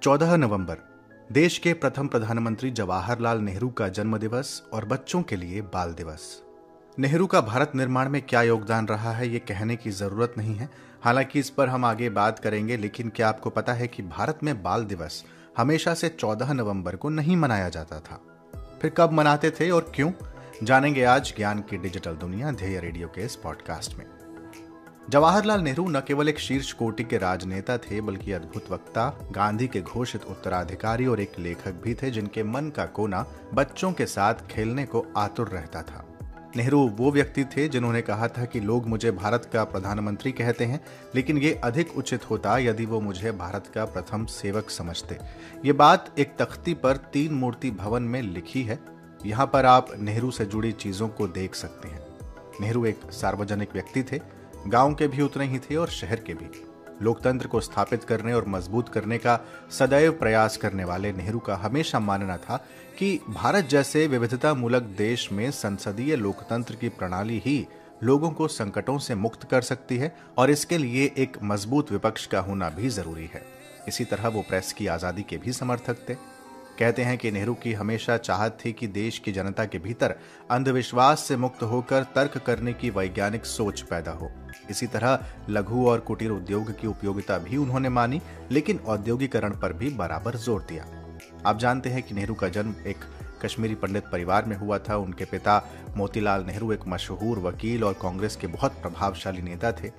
14 नवंबर देश के प्रथम प्रधानमंत्री जवाहरलाल नेहरू का जन्मदिवस और बच्चों के लिए बाल दिवस। नेहरू का भारत निर्माण में क्या योगदान रहा है ये कहने की जरूरत नहीं है, हालांकि इस पर हम आगे बात करेंगे। लेकिन क्या आपको पता है कि भारत में बाल दिवस हमेशा से 14 नवंबर को नहीं मनाया जाता था? फिर कब मनाते थे और क्यों, जानेंगे आज ज्ञान की डिजिटल दुनिया ध्येय रेडियो के इस पॉडकास्ट में। जवाहरलाल नेहरू न केवल एक शीर्ष कोटि के राजनेता थे, बल्कि अद्भुत वक्ता, गांधी के घोषित उत्तराधिकारी और एक लेखक भी थे जिनके मन का कोना बच्चों के साथ खेलने को आतुर रहता था। नेहरू वो व्यक्ति थे जिन्होंने कहा था कि लोग मुझे भारत का प्रधानमंत्री कहते हैं, लेकिन ये अधिक उचित होता यदि वो मुझे भारत का प्रथम सेवक समझते। ये बात एक तख्ती पर 3 मूर्ति भवन में लिखी है। यहाँ पर आप नेहरू से जुड़ी चीजों को देख सकते हैं। नेहरू एक सार्वजनिक व्यक्ति थे, गांव के भी उतने ही थे और शहर के भी। लोकतंत्र को स्थापित करने और मजबूत करने का सदैव प्रयास करने वाले नेहरू का हमेशा मानना था कि भारत जैसे विविधता मूलक देश में संसदीय लोकतंत्र की प्रणाली ही लोगों को संकटों से मुक्त कर सकती है और इसके लिए एक मजबूत विपक्ष का होना भी जरूरी है। इसी तरह वो प्रेस की आजादी के भी समर्थक थे। कहते हैं कि नेहरू की हमेशा चाहत थी कि देश की जनता के भीतर अंधविश्वास से मुक्त होकर तर्क करने की वैज्ञानिक सोच पैदा हो। इसी तरह लघु और कुटीर उद्योग की उपयोगिता भी उन्होंने मानी, लेकिन औद्योगिकरण पर भी बराबर जोर दिया। आप जानते हैं कि नेहरू का जन्म एक कश्मीरी पंडित परिवार में हुआ था। उनके पिता मोतीलाल नेहरू एक मशहूर वकील और कांग्रेस के बहुत प्रभावशाली नेता थे।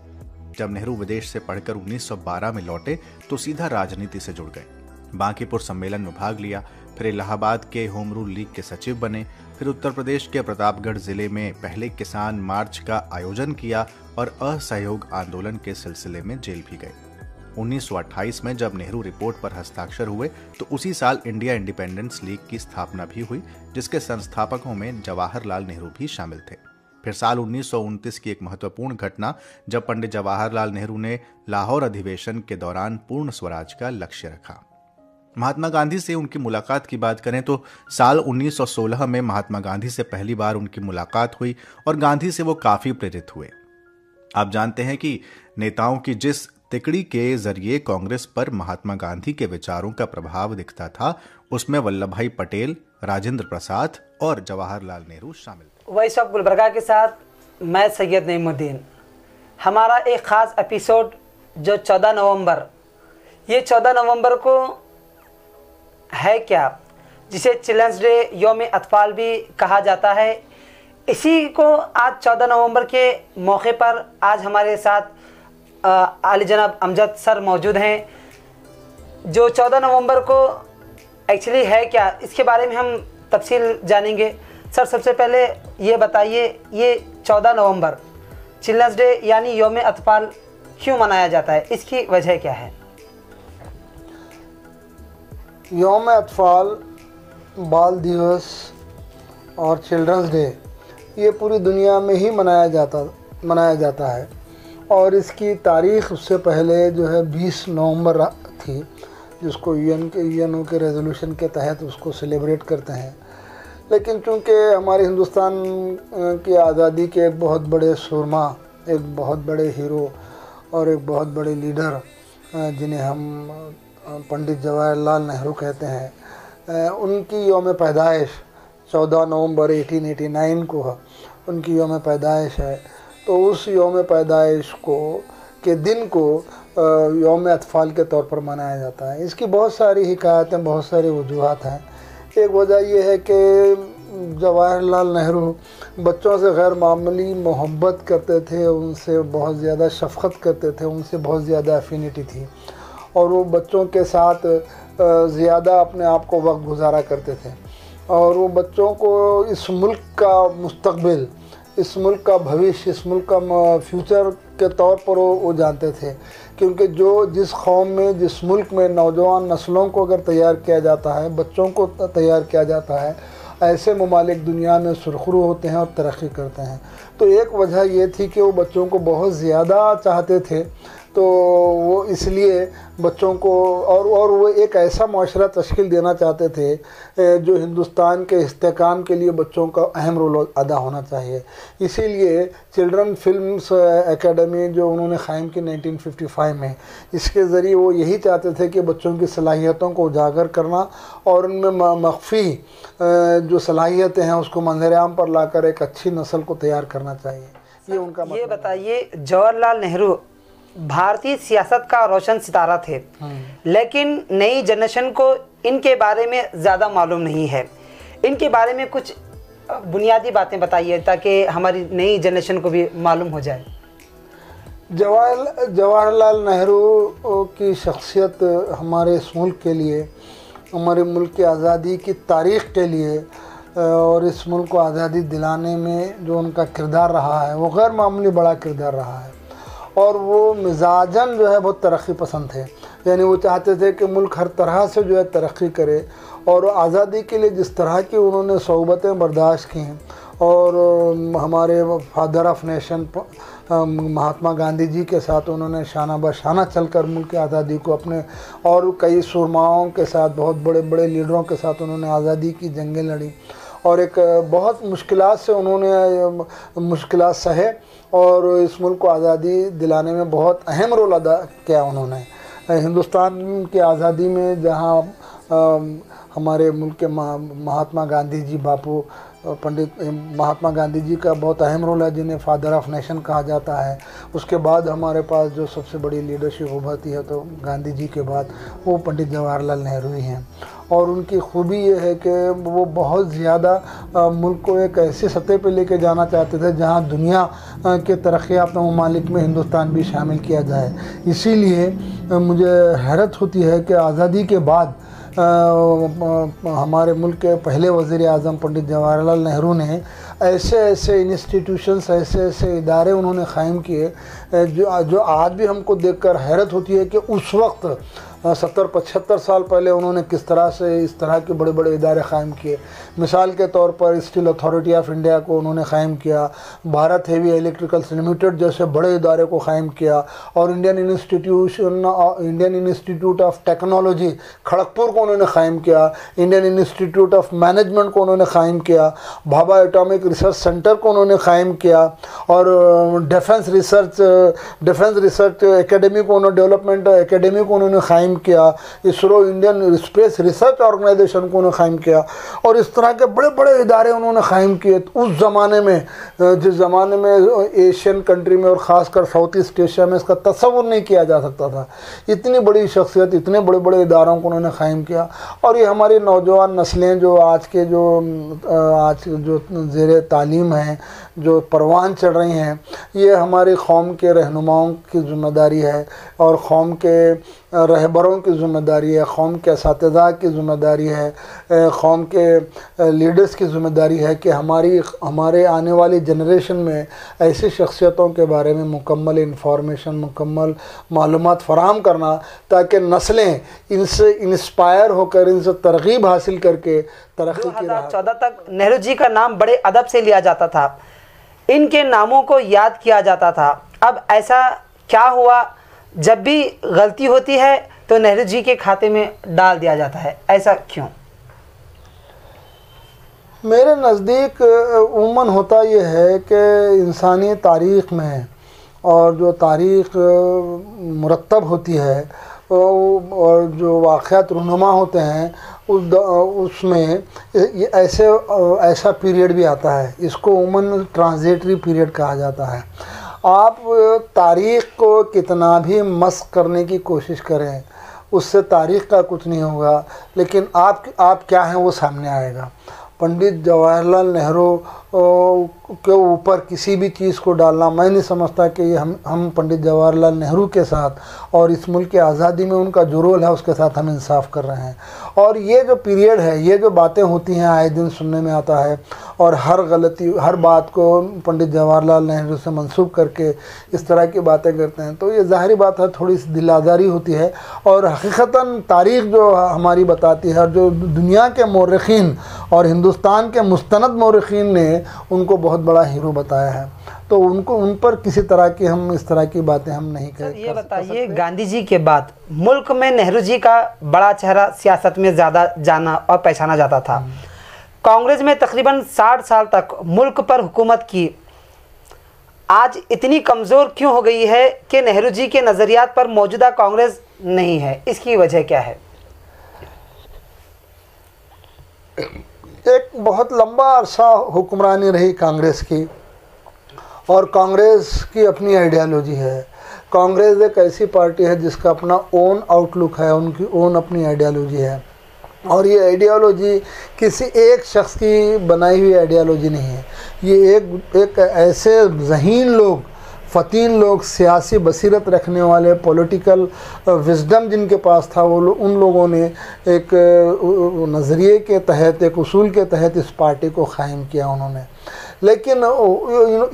जब नेहरू विदेश से पढ़कर 1912 में लौटे तो सीधा राजनीति से जुड़ गए। बांकीपुर सम्मेलन में भाग लिया, फिर इलाहाबाद के होम रूल लीग के सचिव बने, फिर उत्तर प्रदेश के प्रतापगढ़ जिले में पहले किसान मार्च का आयोजन किया और असहयोग आंदोलन के सिलसिले में जेल भी गए। 1928 में जब नेहरू रिपोर्ट पर हस्ताक्षर हुए तो उसी साल इंडिया इंडिपेंडेंस लीग की स्थापना भी हुई, जिसके संस्थापकों में जवाहरलाल नेहरू भी शामिल थे। फिर साल 1929 की एक महत्वपूर्ण घटना, जब पंडित जवाहरलाल नेहरू ने लाहौर अधिवेशन के दौरान पूर्ण स्वराज का लक्ष्य रखा। महात्मा गांधी से उनकी मुलाकात की बात करें तो साल 1916 में महात्मा गांधी से पहली बार उनकी मुलाकात हुई और गांधी से वो काफी प्रेरित हुए। आप जानते हैं कि नेताओं की जिस तिकड़ी के जरिए कांग्रेस पर महात्मा गांधी के विचारों का प्रभाव दिखता था, उसमें वल्लभ भाई पटेल, राजेंद्र प्रसाद और जवाहरलाल नेहरू शामिल थे। वॉइस ऑफ गुलबर्गा के साथ मैं सैयद नईमुद्दीन। हमारा एक खास एपिसोड जो 14 नवंबर, ये 14 नवंबर को है क्या, जिसे चिल्ड्रंस डे यौम अतफाल भी कहा जाता है। इसी को आज 14 नवंबर के मौके पर आज हमारे साथ आली जनाब अमजद सर मौजूद हैं, जो 14 नवंबर को एक्चुअली है क्या, इसके बारे में हम तफसील जानेंगे। सर, सबसे पहले ये बताइए, ये 14 नवंबर चिल्ड्रंस डे यानी यौम अतफाल क्यों मनाया जाता है, इसकी वजह क्या है? यौम अतफाल, बाल दिवस और चिल्ड्रंस डे ये पूरी दुनिया में ही मनाया जाता है और इसकी तारीख़ उससे पहले जो है 20 नवंबर थी, जिसको यूएनओ के रेजोल्यूशन के तहत उसको सेलिब्रेट करते हैं। लेकिन चूँकि हमारे हिंदुस्तान की आज़ादी के एक बहुत बड़े सुरमा, एक बहुत बड़े हीरो और एक बहुत बड़े लीडर जिन्हें हम पंडित जवाहरलाल नेहरू कहते हैं, उनकी यौम पैदाइश 14 नवंबर 1889 को उनकी यौम पैदाइश है। तो उस यौम पैदाइश के दिन को यौम अतफाल के तौर पर मनाया जाता है। इसकी बहुत सारी हिकायतें, बहुत सारी वजूहात हैं। एक वजह यह है कि जवाहरलाल नेहरू बच्चों से गैर मामूली मोहब्बत करते थे, उनसे बहुत ज़्यादा शफ़क़त करते थे, उनसे बहुत ज़्यादा एफिनिटी थी और वो बच्चों के साथ ज़्यादा अपने आप को वक्त गुजारा करते थे और वो बच्चों को इस मुल्क का मुस्तक़बिल, इस मुल्क का भविष्य, इस मुल्क का फ्यूचर के तौर पर वो जानते थे। क्योंकि जिस कौम में, जिस मुल्क में नौजवान नस्लों को अगर तैयार किया जाता है, बच्चों को तैयार किया जाता है, ऐसे ममालिक दुनिया में सुरखरू होते हैं और तरक्की करते हैं। तो एक वजह ये थी कि वो बच्चों को बहुत ज़्यादा चाहते थे, तो वो इसलिए बच्चों को और वो एक ऐसा माशरा तश्कील देना चाहते थे जो हिंदुस्तान के इस्तेहकाम के लिए बच्चों का अहम रोल अदा होना चाहिए। इसीलिए चिल्ड्रन फिल्म्स एकेडमी जो उन्होंने क़ायम की 1955 में, इसके ज़रिए वो यही चाहते थे कि बच्चों की सलाहियतों को उजागर करना और उनमें मख्फी जो सलाहियतें हैं उसको मंज़र-ए-आम पर लाकर एक अच्छी नस्ल को तैयार करना चाहिए। ये उनका ये बताइए, जवाहरलाल नेहरू भारतीय सियासत का रोशन सितारा थे, लेकिन नई जनरेशन को इनके बारे में ज़्यादा मालूम नहीं है। इनके बारे में कुछ बुनियादी बातें बताइए ताकि हमारी नई जनरेशन को भी मालूम हो जाए। जवाहरलाल नेहरू की शख्सियत हमारे इस मुल्क के लिए, हमारे मुल्क की आज़ादी की तारीख़ के लिए और इस मुल्क को आज़ादी दिलाने में जो उनका किरदार रहा है वो गैर मामूली बड़ा किरदार रहा है। और वो मिजाजन जो है बहुत तरक्की पसंद थे, यानी वो चाहते थे कि मुल्क हर तरह से जो है तरक्की करे। और आज़ादी के लिए जिस तरह की उन्होंने सौबतें बर्दाश्त की और हमारे father of nation Mahatma Gandhi ji के साथ उन्होंने शाना बशाना चलकर मुल्क की आज़ादी को अपने और कई सुरमाओं के साथ, बहुत बड़े बड़े लीडरों के साथ उन्होंने आज़ादी की जंगें लड़ी और एक बहुत मुश्किलात से उन्होंने मुश्किलात सहे और इस मुल्क को आज़ादी दिलाने में बहुत अहम रोल अदा किया उन्होंने। हिंदुस्तान की आज़ादी में जहाँ हमारे मुल्क के महात्मा गांधी जी, बापू पंडित महात्मा गांधी जी का बहुत अहम रोल है, जिन्हें फादर ऑफ नेशन कहा जाता है। उसके बाद हमारे पास जो सबसे बड़ी लीडरशिप उभरती है तो गांधी जी के बाद वो पंडित जवाहरलाल नेहरू ही हैं। और उनकी खूबी ये है कि वो बहुत ज़्यादा मुल्क को एक ऐसी सतह पे लेके जाना चाहते थे जहां दुनिया के तरक्की याफ्ता ममालिक में हिंदुस्तान भी शामिल किया जाए। इसीलिए मुझे हैरत होती है कि आज़ादी के बाद हमारे मुल्क के पहले वज़ीर आज़म पंडित जवाहरलाल नेहरू ने ऐसे ऐसे इंस्टीट्यूशंस, ऐसे ऐसे इदारे उन्होंने क़ायम किए जो आज भी हमको देखकर हैरत होती है कि उस वक्त 70-75 साल पहले उन्होंने किस तरह से इस तरह के बड़े बड़े इदारे क़ायम किए। मिसाल के तौर पर स्टील अथॉरिटी ऑफ इंडिया को उन्होंने क़ायम किया, भारत हेवी इलेक्ट्रिकल्स लिमिटेड जैसे बड़े इदारे को क़ायम किया और Indian institute of technology Kharagpur को उन्होंने क़ायम किया, इंडियन इंस्टीट्यूट ऑफ मैनेजमेंट को उन्होंने क़ायम किया, भाभा एटॉमिक रिसर्च सेंटर को उन्होंने क़ायम किया और डिफेंस रिसर्च एकेडमी को उन्होंने, डेवलपमेंट एकेडमी को उन्होंने क़ायम किया, ISRO Indian Space Research Organisation को उन्होंने क़ायम किया और इस तरह के बड़े बड़े इदारे उन्होंने क़ायम किए। उस ज़माने में, जिस ज़माने में एशियन कंट्री में और ख़ासकर साउथ ईस्ट एशिया में इसका तस्वुर नहीं किया जा सकता था, इतनी बड़ी शख्सियत, इतने बड़े बड़े इदारों को उन्होंने क़ायम किया। और ये हमारी नौजवान नस्लें जो आज जो ज़ेरे तालीम हैं, जो परवान चढ़ रही हैं, ये हमारी कौम के रहनुमाओं की ज़िम्मेदारी है और कौम के रहबरों की ज़िम्मेदारी है, कौम के असातिज़ा की ज़िम्मेदारी है, कौम के लीडर्स की ज़िम्मेदारी है कि हमारे आने वाली जनरेशन में ऐसी शख्सियतों के बारे में मुकम्मल इंफॉर्मेशन, मुकम्मल मालूमात फ़राहम करना ताकि नस्लें इनसे इंस्पायर होकर, इनसे तरग़ीब हासिल करके तरक्की की राह। 2014 तक नेहरू जी का नाम बड़े अदब से लिया जाता था, इनके नामों को याद किया जाता था। अब ऐसा क्या हुआ, जब भी गलती होती है तो नेहरू जी के खाते में डाल दिया जाता है, ऐसा क्यों? मेरे नज़दीक उमूमन होता यह है कि इंसानी तारीख़ में और जो तारीख़ मुरतब होती है और जो वाक़यात रुनुमा होते हैं उसमें ऐसा पीरियड भी आता है, इसको उमूमन ट्रांजिटरी पीरियड कहा जाता है। आप तारीख़ को कितना भी मस्क करने की कोशिश करें, उससे तारीख़ का कुछ नहीं होगा, लेकिन आप क्या हैं वो सामने आएगा। पंडित जवाहरलाल नेहरू के ऊपर किसी भी चीज़ को डालना, मैं नहीं समझता कि ये हम पंडित जवाहरलाल नेहरू के साथ और इस मुल्क की आज़ादी में उनका जो रोल है उसके साथ हम इंसाफ कर रहे हैं। और ये जो पीरियड है, ये जो बातें होती हैं आए दिन सुनने में आता है और हर बात को पंडित जवाहरलाल नेहरू से मंसूब करके इस तरह की बातें करते हैं, तो ये ज़ाहिरी बात है, थोड़ी सी दिल आज़ारी होती है। और हकीकतन तारीख़ जो हमारी बताती है और जो दुनिया के मौरख़ीन और हिंदुस्तान के मुस्तनद मौरख़ीन ने उनको बहुत बड़ा हीरो बताया है। तो उनको उन पर किसी तरह की हम इस तरह की बातें हम नहीं सर ये बताइए, गांधी जी के बाद मुल्क में नेहरू जी का बड़ा चेहरा सियासत में ज़्यादा जाना और पहचाना जाता था। कांग्रेस में तकरीबन 60 साल तक मुल्क पर हुकूमत की, आज इतनी कमज़ोर क्यों हो गई है कि नेहरू जी के नज़रियात पर मौजूदा कांग्रेस नहीं है? इसकी वजह क्या है? एक बहुत लंबा अरसा हुक्मरानी रही कांग्रेस की, और कांग्रेस की अपनी आइडियालॉजी है। कांग्रेस एक ऐसी पार्टी है जिसका अपना ओन आउटलुक है, उनकी ओन अपनी आइडियालॉजी है, और ये आइडियालॉजी किसी एक शख्स की बनाई हुई आइडियालॉजी नहीं है। ये एक ऐसे ज़हीन लोग, फ़तीन लोग, सियासी बसीरत रखने वाले, पॉलिटिकल विजडम जिनके पास था, वो उन लोगों ने एक नज़रिए के तहत, एक उसूल के तहत इस पार्टी को क़ायम किया उन्होंने। लेकिन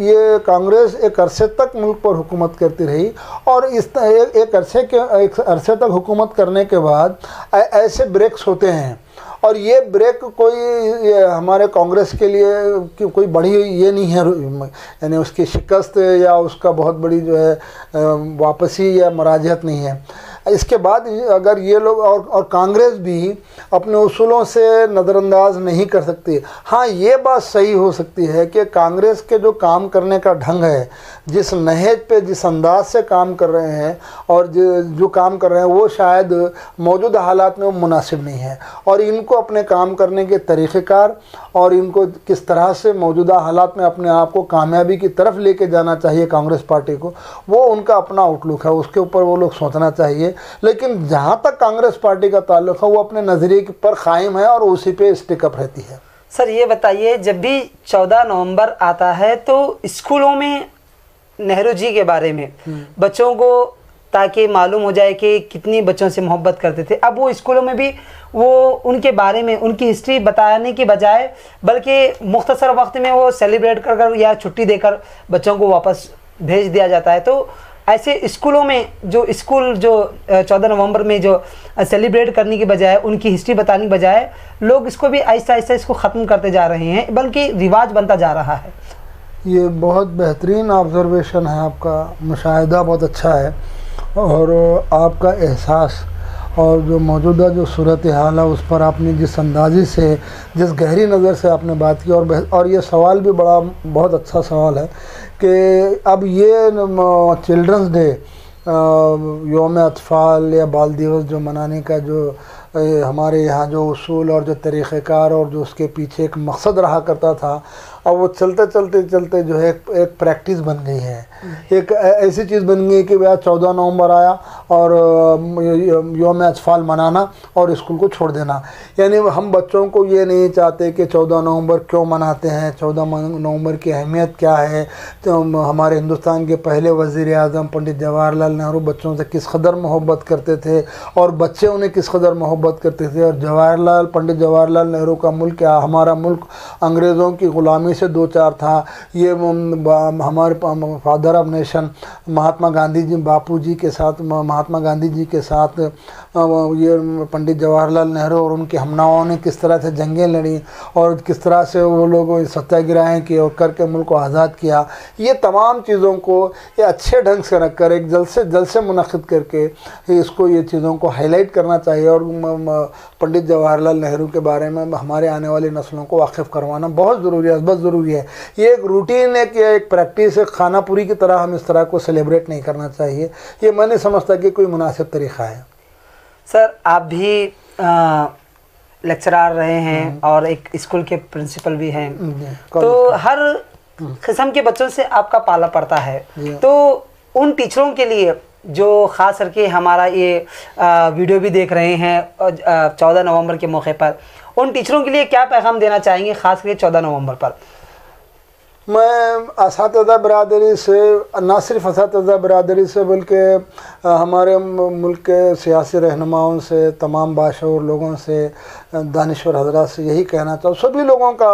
ये कांग्रेस एक अरसे तक मुल्क पर हुकूमत करती रही, और एक अरसे तक हुकूमत करने के बाद ऐसे ब्रेक्स होते हैं, और ये ब्रेक कोई हमारे कांग्रेस के लिए कोई बड़ी ये नहीं है, यानी उसकी शिकस्त या उसका बहुत बड़ी जो है वापसी या मराजत नहीं है। इसके बाद अगर ये लोग और कांग्रेस भी अपने उसूलों से नज़रअंदाज नहीं कर सकती। हाँ, ये बात सही हो सकती है कि कांग्रेस के जो काम करने का ढंग है, जिस नहज पे, जिस अंदाज से काम कर रहे हैं, और जो काम कर रहे हैं, वो शायद मौजूदा हालात में वो मुनासिब नहीं है, और इनको अपने काम करने के तरीक़ेकार और इनको किस तरह से मौजूदा हालात में अपने आप को कामयाबी की तरफ लेके जाना चाहिए कांग्रेस पार्टी को, वो उनका अपना आउटलुक है, उसके ऊपर वो लोग सोचना चाहिए। लेकिन जहाँ तक कांग्रेस पार्टी का ताल्लुक है, वो अपने नज़रिए पर क़ायम है और उसी पे स्टिकअप रहती है। सर ये बताइए, जब भी 14 नवंबर आता है तो स्कूलों में नेहरू जी के बारे में बच्चों को, ताकि मालूम हो जाए कि कितनी बच्चों से मोहब्बत करते थे, अब वो स्कूलों में भी वो उनके बारे में, उनकी हिस्ट्री बताने की बजाय बल्कि मुख्तसर वक्त में वो सेलिब्रेट कर या छुट्टी देकर बच्चों को वापस भेज दिया जाता है। तो ऐसे स्कूलों में जो 14 नवंबर में जो सेलिब्रेट करने की बजाय, उनकी हिस्ट्री बताने की बजाय, लोग इसको भी आहिस्ता आहिस्ता इसको ख़त्म करते जा रहे हैं, बल्कि रिवाज बनता जा रहा है। ये बहुत बेहतरीन ऑब्ज़र्वेशन है, आपका मुशाहिदा बहुत अच्छा है, और आपका एहसास और जो मौजूदा जो सूरत हाल है उस पर आपने जिस अंदाज़े से, जिस गहरी नज़र से आपने बात की, और ये सवाल भी बहुत अच्छा सवाल है कि अब ये चिल्ड्रंस डे, यौम अतफ़ाल या बाल दिवस जो मनाने का जो हमारे यहाँ जो उसूल और जो तरीक़ेकार और जो उसके पीछे एक मकसद रहा करता था, अब वो चलते चलते चलते जो है एक प्रैक्टिस बन गई है, एक ऐसी चीज़ बन गई कि भैया 14 नवंबर आया और यौम अतफ़ाल मनाना और स्कूल को छोड़ देना। यानी हम बच्चों को ये नहीं चाहते कि 14 नवंबर क्यों मनाते हैं, 14 नवंबर की अहमियत क्या है। तो हमारे हिंदुस्तान के पहले वज़ीर-ए-आज़म पंडित जवाहरलाल नेहरू बच्चों से किस कदर मोहब्बत करते थे, और बच्चे उन्हें किस कदर मोहब्बत करते थे, और पंडित जवाहरलाल नेहरू का मुल्क, हमारा मुल्क अंग्रेज़ों की ग़ुलामी से दो चार था। ये हमारे father of nation Mahatma Gandhi ji, बापू जी के साथ, महात्मा गांधी जी के साथ ये पंडित जवाहरलाल नेहरू और उनके हमनाओं ने किस तरह से जंगें लड़ी और किस तरह से वो लोग सत्याग्रह किए और करके मुल्क को आज़ाद किया। ये तमाम चीज़ों को ये अच्छे ढंग से रख कर एक जल्द से मुनक़िद करके इसको, ये चीज़ों को हाईलाइट करना चाहिए, और पंडित जवाहरलाल नेहरू के बारे में हमारे आने वाली नस्लों को वाकिफ़ करवाना बहुत ज़रूरी है, बहुत ज़रूरी है। ये एक रूटीन है कि एक प्रैक्टिस है, खाना पूरी की तरह हम इस तरह को सेलिब्रेट नहीं करना चाहिए। ये मैं नहीं समझता कि कोई मुनासिब तरीक़ा है। सर आप भी लेक्चरर रहे हैं और एक स्कूल के प्रिंसिपल भी हैं, तो हर किस्म के बच्चों से आपका पाला पड़ता है, तो उन टीचरों के लिए जो ख़ास करके हमारा ये वीडियो भी देख रहे हैं 14 नवंबर के मौके पर, उन टीचरों के लिए क्या पैगाम देना चाहेंगे ख़ास करके 14 नवंबर पर? मैं असातिज़ा बिरादरी से, ना सिर्फ असातिज़ा बिरादरी से बल्कि हमारे मुल्क के सियासी रहनुमाओं से, तमाम बाशऊर लोगों से, दानिश्वर हज़रात से यही कहना चाहूँ, सभी लोगों का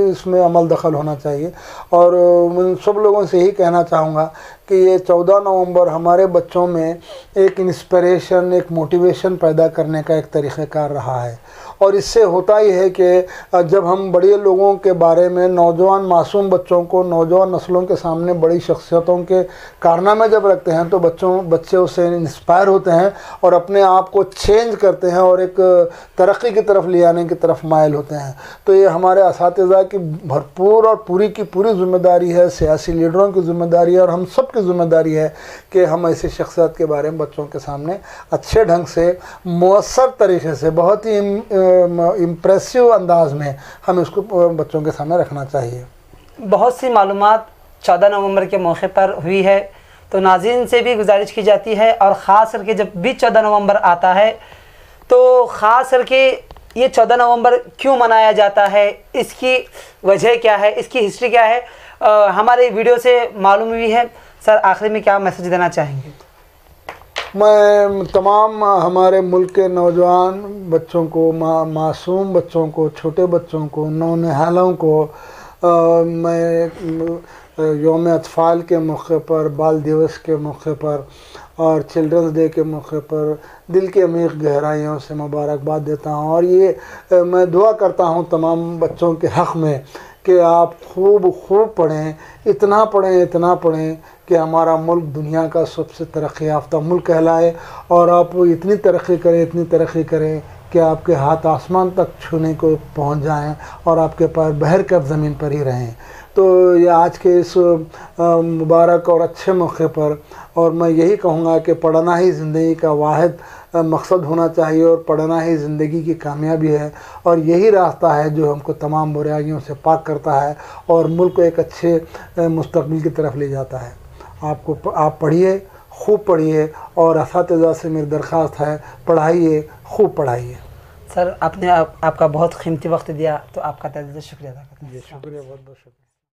इसमें अमल दखल होना चाहिए, और सब लोगों से यही कहना चाहूँगा कि ये 14 नवंबर हमारे बच्चों में एक इंस्पिरेशन, एक मोटिवेशन पैदा करने का एक तरीक़ेकार रहा है। और इससे होता ही है कि जब हम बड़े लोगों के बारे में, नौजवान मासूम बच्चों को, नौजवान नस्लों के सामने बड़ी शख्सियतों के कारनामे जब रखते हैं तो बच्चे उससे इंस्पायर होते हैं और अपने आप को चेंज करते हैं और एक तरक्की की तरफ ले आने की तरफ माइल होते हैं। तो ये हमारे असातिज़ा की भरपूर और पूरी की पूरी ज़िम्मेदारी है, सियासी लीडरों की ज़िम्मेदारी है और हम सब की ज़िम्मेदारी है कि हम ऐसी शख्सियत के बारे में बच्चों के सामने अच्छे ढंग से, मौसर तरीक़े से, बहुत ही इम्प्रेसिव अंदाज में हम इसको बच्चों के सामने रखना चाहिए। बहुत सी मालूमात 14 नवंबर के मौके पर हुई है, तो नाज़रीन से भी गुजारिश की जाती है, और ख़ास करके जब भी 14 नवंबर आता है तो ख़ास करके ये 14 नवंबर क्यों मनाया जाता है, इसकी वजह क्या है, इसकी हिस्ट्री क्या है, हमारे वीडियो से मालूम हुई है। सर, आखिर में क्या मैसेज देना चाहेंगे? मैं तमाम हमारे मुल्क के नौजवान बच्चों को, मासूम बच्चों को, छोटे बच्चों को, नौनिहालों को मैं यौम अतफ़ाल के मौके पर, बाल दिवस के मौके पर और चिल्ड्रंस डे के मौके पर दिल के अमीर गहराइयों से मुबारकबाद देता हूँ। और ये मैं दुआ करता हूँ तमाम बच्चों के हक़ में कि आप खूब पढ़ें, इतना पढ़ें कि हमारा मुल्क दुनिया का सबसे तरक्की याफ्ता मुल्क कहलाए, और आप इतनी तरक्की करें कि आपके हाथ आसमान तक छूने को पहुंच जाएं और आपके पैर बहर कब ज़मीन पर ही रहें। तो ये आज के इस मुबारक और अच्छे मौके पर, और मैं यही कहूँगा कि पढ़ना ही ज़िंदगी का वाहिद मकसद होना चाहिए और पढ़ना ही ज़िंदगी की कामयाबी है, और यही रास्ता है जो हमको तमाम बुराइयों से पाक करता है और मुल्क को एक अच्छे मुस्तकबिल की तरफ ले जाता है। आप पढ़िए, खूब पढ़िए, और असातिज़ा से मेरी दरख्वास्त है, पढ़ाइए, खूब पढ़ाइए। सर, आपने आपका बहुत कीमती वक्त दिया, तो आपका तहे दिल से शुक्रिया अदा करता हूं। जी, शुक्रिया, बहुत बहुत शुक्रिया।